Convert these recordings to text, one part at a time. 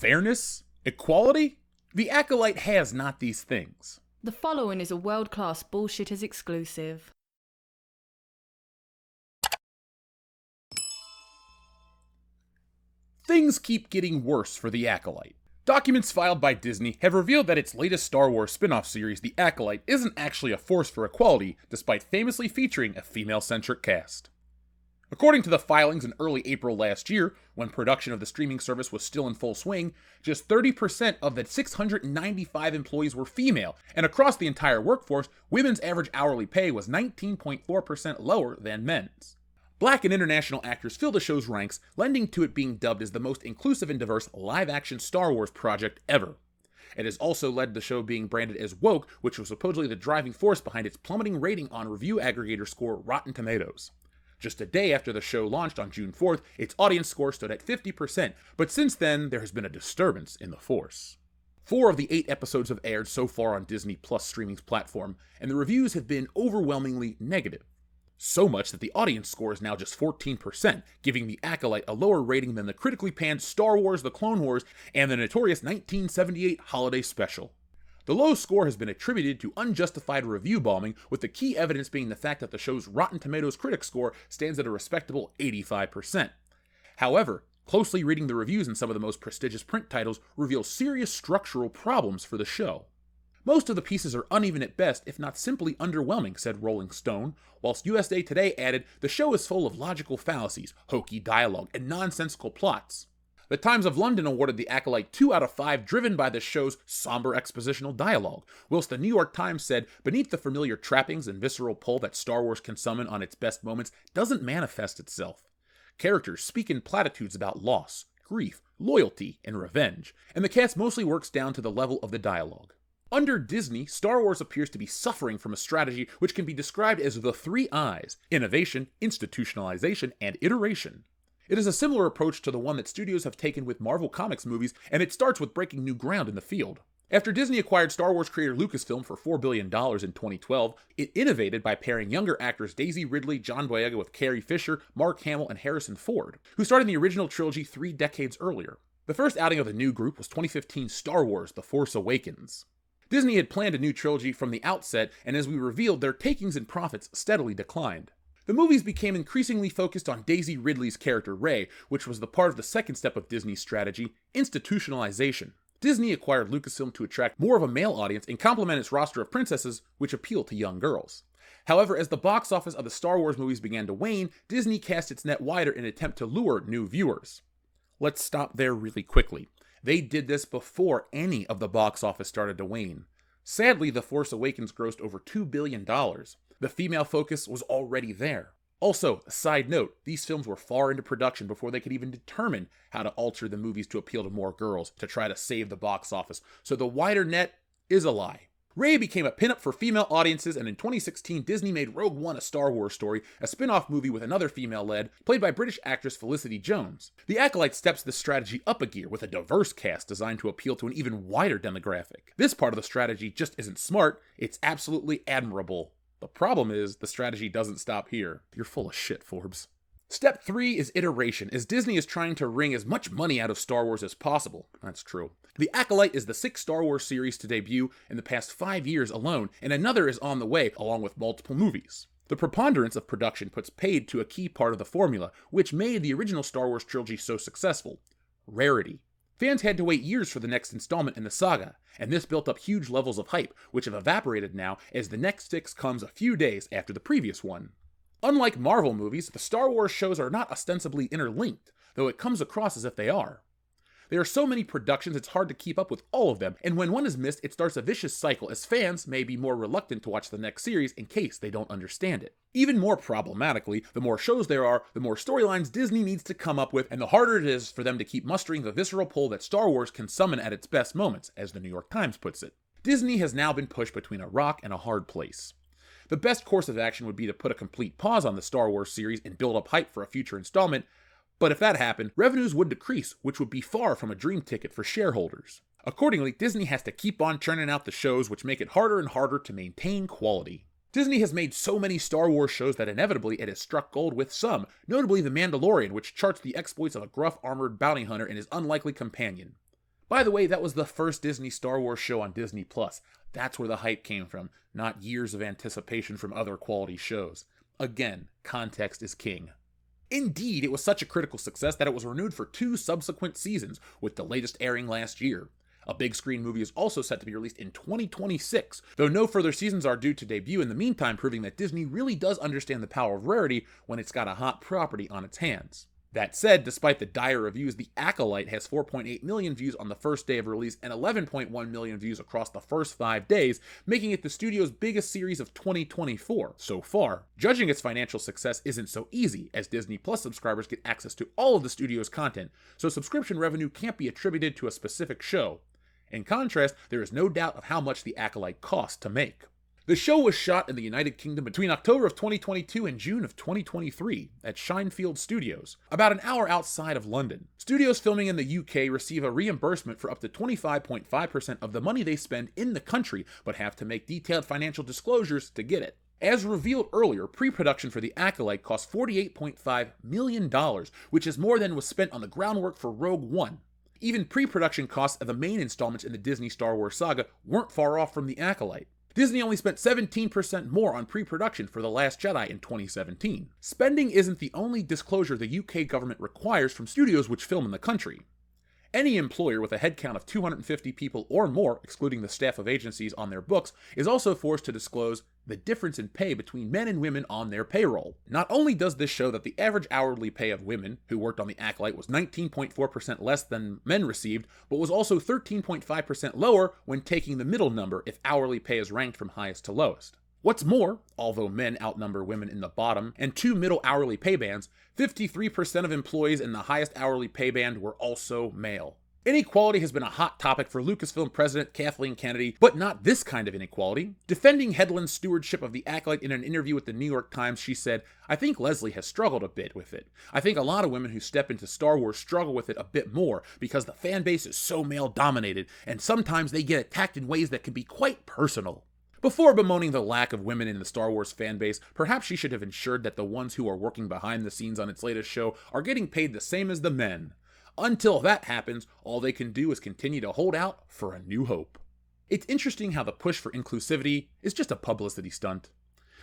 Fairness? Equality? The Acolyte has not these things. The following is a world-class bullshitters exclusive. Things keep getting worse for the Acolyte. Documents filed by Disney have revealed that its latest Star Wars spin-off series, The Acolyte, isn't actually a force for equality, despite famously featuring a female-centric cast. According to the filings in early April last year, when production of the streaming service was still in full swing, just 30% of the 695 employees were female, and across the entire workforce, women's average hourly pay was 19.4% lower than men's. Black and international actors fill the show's ranks, lending to it being dubbed as the most inclusive and diverse live-action Star Wars project ever. It has also led to the show being branded as woke, which was supposedly the driving force behind its plummeting rating on review aggregator score Rotten Tomatoes. Just a day after the show launched on June 4th, its audience score stood at 50%, but since then, there has been a disturbance in the force. 4 of the 8 episodes have aired so far on Disney Plus streaming's platform, and the reviews have been overwhelmingly negative. So much that the audience score is now just 14%, giving The Acolyte a lower rating than the critically panned Star Wars The Clone Wars and the notorious 1978 Holiday Special. The low score has been attributed to unjustified review bombing, with the key evidence being the fact that the show's Rotten Tomatoes critic score stands at a respectable 85%. However, closely reading the reviews in some of the most prestigious print titles reveals serious structural problems for the show. Most of the pieces are uneven at best, if not simply underwhelming, said Rolling Stone, whilst USA Today added, the show is full of logical fallacies, hokey dialogue, and nonsensical plots. The Times of London awarded The Acolyte 2 out of 5, driven by the show's somber expositional dialogue, whilst the New York Times said, beneath the familiar trappings and visceral pull that Star Wars can summon on its best moments doesn't manifest itself. Characters speak in platitudes about loss, grief, loyalty, and revenge, and the cast mostly works down to the level of the dialogue. Under Disney, Star Wars appears to be suffering from a strategy which can be described as the 3 I's: innovation, institutionalization, and iteration. It is a similar approach to the one that studios have taken with Marvel Comics movies, and it starts with breaking new ground in the field. After Disney acquired Star Wars creator Lucasfilm for $4 billion in 2012, it innovated by pairing younger actors Daisy Ridley, John Boyega with Carrie Fisher, Mark Hamill, and Harrison Ford, who starred in the original trilogy 3 decades earlier. The first outing of the new group was 2015's Star Wars: The Force Awakens. Disney had planned a new trilogy from the outset, and as we revealed, their takings and profits steadily declined. The movies became increasingly focused on Daisy Ridley's character Rey, which was the part of the second step of Disney's strategy, institutionalization. Disney acquired Lucasfilm to attract more of a male audience and complement its roster of princesses, which appeal to young girls. However, as the box office of the Star Wars movies began to wane, Disney cast its net wider in an attempt to lure new viewers. Let's stop there really quickly. They did this before any of the box office started to wane. Sadly, The Force Awakens grossed over $2 billion. The female focus was already there. Also, a side note, these films were far into production before they could even determine how to alter the movies to appeal to more girls, to try to save the box office, so the wider net is a lie. Rey became a pinup for female audiences, and in 2016, Disney made Rogue One a Star Wars story, a spin-off movie with another female lead, played by British actress Felicity Jones. The Acolyte steps this strategy up a gear with a diverse cast designed to appeal to an even wider demographic. This part of the strategy just isn't smart, it's absolutely admirable. The problem is, the strategy doesn't stop here. You're full of shit, Forbes. Step 3 is iteration, as Disney is trying to wring as much money out of Star Wars as possible. That's true. The Acolyte is the 6th Star Wars series to debut in the past 5 years alone, and another is on the way, along with multiple movies. The preponderance of production puts paid to a key part of the formula, which made the original Star Wars trilogy so successful: rarity. Fans had to wait years for the next installment in the saga, and this built up huge levels of hype, which have evaporated now as the next 6 comes a few days after the previous one. Unlike Marvel movies, the Star Wars shows are not ostensibly interlinked, though it comes across as if they are. There are so many productions it's hard to keep up with all of them, and when one is missed, it starts a vicious cycle as fans may be more reluctant to watch the next series in case they don't understand it. Even more problematically, the more shows there are, the more storylines Disney needs to come up with, and the harder it is for them to keep mustering the visceral pull that Star Wars can summon at its best moments, as the New York Times puts it. Disney has now been pushed between a rock and a hard place. The best course of action would be to put a complete pause on the Star Wars series and build up hype for a future installment, but if that happened, revenues would decrease, which would be far from a dream ticket for shareholders. Accordingly, Disney has to keep on churning out the shows, which make it harder and harder to maintain quality. Disney has made so many Star Wars shows that inevitably it has struck gold with some, notably The Mandalorian, which charts the exploits of a gruff armored bounty hunter and his unlikely companion. By the way, that was the first Disney Star Wars show on Disney+. That's where the hype came from, not years of anticipation from other quality shows. Again, context is king. Indeed, it was such a critical success that it was renewed for 2 subsequent seasons, with the latest airing last year. A big screen movie is also set to be released in 2026, though no further seasons are due to debut in the meantime, proving that Disney really does understand the power of rarity when it's got a hot property on its hands. That said, despite the dire reviews, The Acolyte has 4.8 million views on the first day of release and 11.1 million views across the first 5 days, making it the studio's biggest series of 2024 so far. Judging its financial success isn't so easy, as Disney Plus subscribers get access to all of the studio's content, so subscription revenue can't be attributed to a specific show. In contrast, there is no doubt of how much The Acolyte cost to make. The show was shot in the United Kingdom between October of 2022 and June of 2023 at Shinefield Studios, about an hour outside of London. Studios filming in the UK receive a reimbursement for up to 25.5% of the money they spend in the country, but have to make detailed financial disclosures to get it. As revealed earlier, pre-production for The Acolyte cost $48.5 million, which is more than was spent on the groundwork for Rogue One. Even pre-production costs of the main installments in the Disney Star Wars saga weren't far off from The Acolyte. Disney only spent 17% more on pre-production for The Last Jedi in 2017. Spending isn't the only disclosure the UK government requires from studios which film in the country. Any employer with a headcount of 250 people or more, excluding the staff of agencies on their books, is also forced to disclose the difference in pay between men and women on their payroll. Not only does this show that the average hourly pay of women who worked on The Acolyte was 19.4% less than men received, but was also 13.5% lower when taking the middle number if hourly pay is ranked from highest to lowest. What's more, although men outnumber women in the bottom and 2 middle hourly pay bands, 53% of employees in the highest hourly pay band were also male. Inequality has been a hot topic for Lucasfilm president Kathleen Kennedy, but not this kind of inequality. Defending Headland's stewardship of The Acolyte in an interview with the New York Times, she said, "I think Leslie has struggled a bit with it. I think a lot of women who step into Star Wars struggle with it a bit more because the fan base is so male-dominated, and sometimes they get attacked in ways that can be quite personal." Before bemoaning the lack of women in the Star Wars fanbase, perhaps she should have ensured that the ones who are working behind the scenes on its latest show are getting paid the same as the men. Until that happens, all they can do is continue to hold out for a new hope. It's interesting how the push for inclusivity is just a publicity stunt.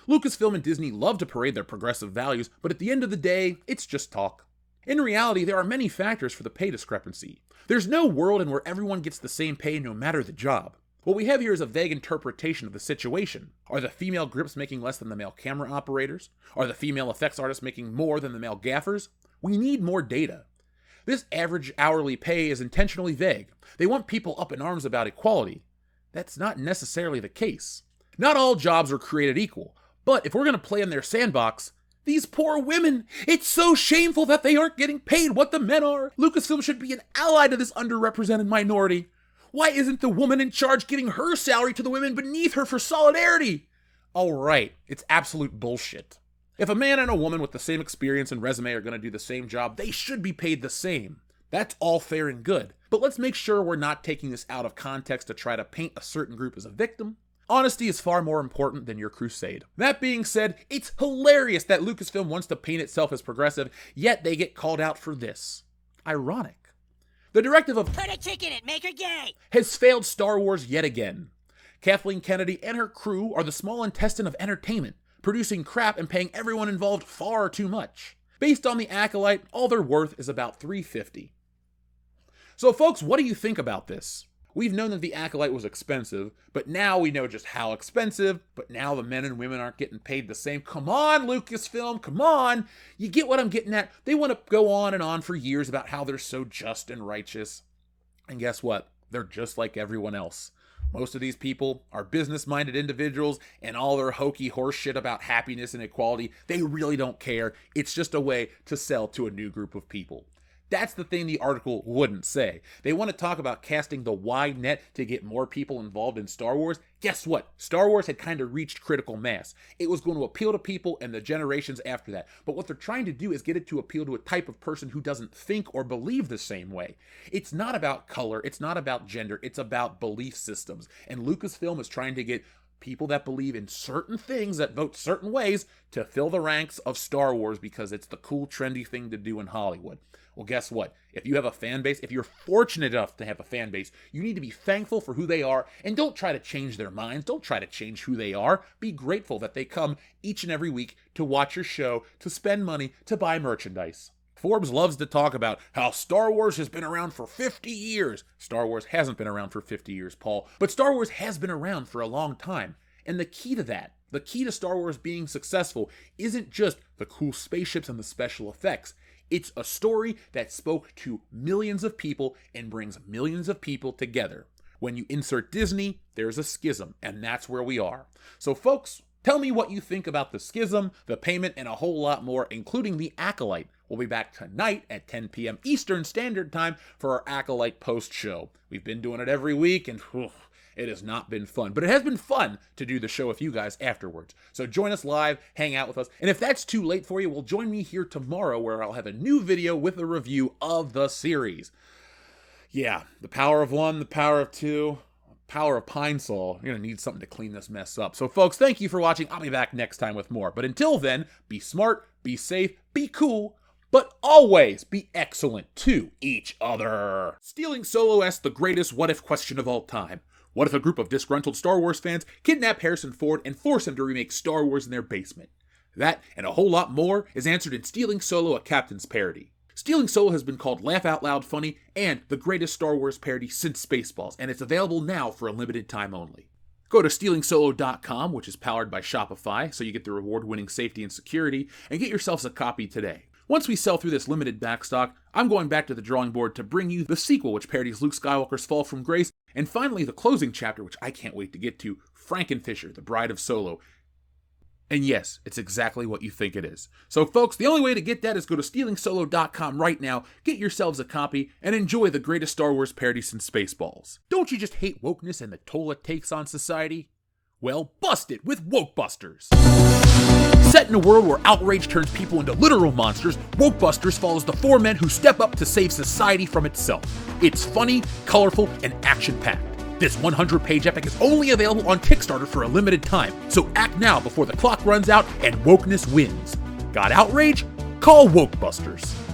Lucasfilm and Disney love to parade their progressive values, but at the end of the day, it's just talk. In reality, there are many factors for the pay discrepancy. There's no world in where everyone gets the same pay no matter the job. What we have here is a vague interpretation of the situation. Are the female grips making less than the male camera operators? Are the female effects artists making more than the male gaffers? We need more data. This average hourly pay is intentionally vague. They want people up in arms about equality. That's not necessarily the case. Not all jobs are created equal, but if we're going to play in their sandbox, these poor women, it's so shameful that they aren't getting paid what the men are. Lucasfilm should be an ally to this underrepresented minority. Why isn't the woman in charge giving her salary to the women beneath her for solidarity? Alright, it's absolute bullshit. If a man and a woman with the same experience and resume are going to do the same job, they should be paid the same. That's all fair and good. But let's make sure we're not taking this out of context to try to paint a certain group as a victim. Honesty is far more important than your crusade. That being said, it's hilarious that Lucasfilm wants to paint itself as progressive, yet they get called out for this. Ironic. The directive of "Put a chick in it, make her gay!" has failed Star Wars yet again. Kathleen Kennedy and her crew are the small intestine of entertainment, producing crap and paying everyone involved far too much. Based on The Acolyte, all they're worth is about $350. So folks, what do you think about this? We've known that The Acolyte was expensive, but now we know just how expensive, but now the men and women aren't getting paid the same. Come on, Lucasfilm, come on! You get what I'm getting at? They want to go on and on for years about how they're so just and righteous. And guess what? They're just like everyone else. Most of these people are business-minded individuals, and all their hokey horse shit about happiness and equality, they really don't care. It's just a way to sell to a new group of people. That's the thing the article wouldn't say. They want to talk about casting the wide net to get more people involved in Star Wars. Guess what? Star Wars had kind of reached critical mass. It was going to appeal to people and the generations after that. But what they're trying to do is get it to appeal to a type of person who doesn't think or believe the same way. It's not about color. It's not about gender. It's about belief systems. And Lucasfilm is trying to get people that believe in certain things, that vote certain ways, to fill the ranks of Star Wars because it's the cool, trendy thing to do in Hollywood. Well, guess what? If you have a fan base, if you're fortunate enough to have a fan base, you need to be thankful for who they are and don't try to change their minds. Don't try to change who they are. Be grateful that they come each and every week to watch your show, to spend money, to buy merchandise. Forbes loves to talk about how Star Wars has been around for 50 years. Star Wars hasn't been around for 50 years, Paul, but Star Wars has been around for a long time. And the key to that, the key to Star Wars being successful, isn't just the cool spaceships and the special effects. It's a story that spoke to millions of people and brings millions of people together. When you insert Disney, there's a schism, and that's where we are. So folks, tell me what you think about the schism, the payment, and a whole lot more, including the Acolyte. We'll be back tonight at 10 p.m. Eastern Standard Time for our Acolyte post-show. We've been doing it every week, and it has not been fun, but it has been fun to do the show with you guys afterwards. So join us live, hang out with us, and if that's too late for you, well, join me here tomorrow where I'll have a new video with a review of the series. Yeah, the power of one, the power of two, power of Pine Sol. You're going to need something to clean this mess up. So folks, thank you for watching. I'll be back next time with more. But until then, be smart, be safe, be cool, but always be excellent to each other. Stealing Solo asks the greatest what-if question of all time. What if a group of disgruntled Star Wars fans kidnap Harrison Ford and force him to remake Star Wars in their basement? That, and a whole lot more, is answered in Stealing Solo, a Captain's Parody. Stealing Solo has been called Laugh Out Loud Funny and the greatest Star Wars parody since Spaceballs, and it's available now for a limited time only. Go to stealingsolo.com, which is powered by Shopify, so you get the reward-winning safety and security, and get yourselves a copy today. Once we sell through this limited backstock, I'm going back to the drawing board to bring you the sequel, which parodies Luke Skywalker's fall from grace, and finally the closing chapter, which I can't wait to get to, Frankenfisher, the Bride of Solo. And yes, it's exactly what you think it is. So folks, the only way to get that is go to stealingsolo.com right now, get yourselves a copy, and enjoy the greatest Star Wars parody since Spaceballs. Don't you just hate wokeness and the toll it takes on society? Well, bust it with Wokebusters! Set in a world where outrage turns people into literal monsters, Wokebusters follows the four men who step up to save society from itself. It's funny, colorful, and action-packed. This 100-page epic is only available on Kickstarter for a limited time, so act now before the clock runs out and wokeness wins. Got outrage? Call Wokebusters.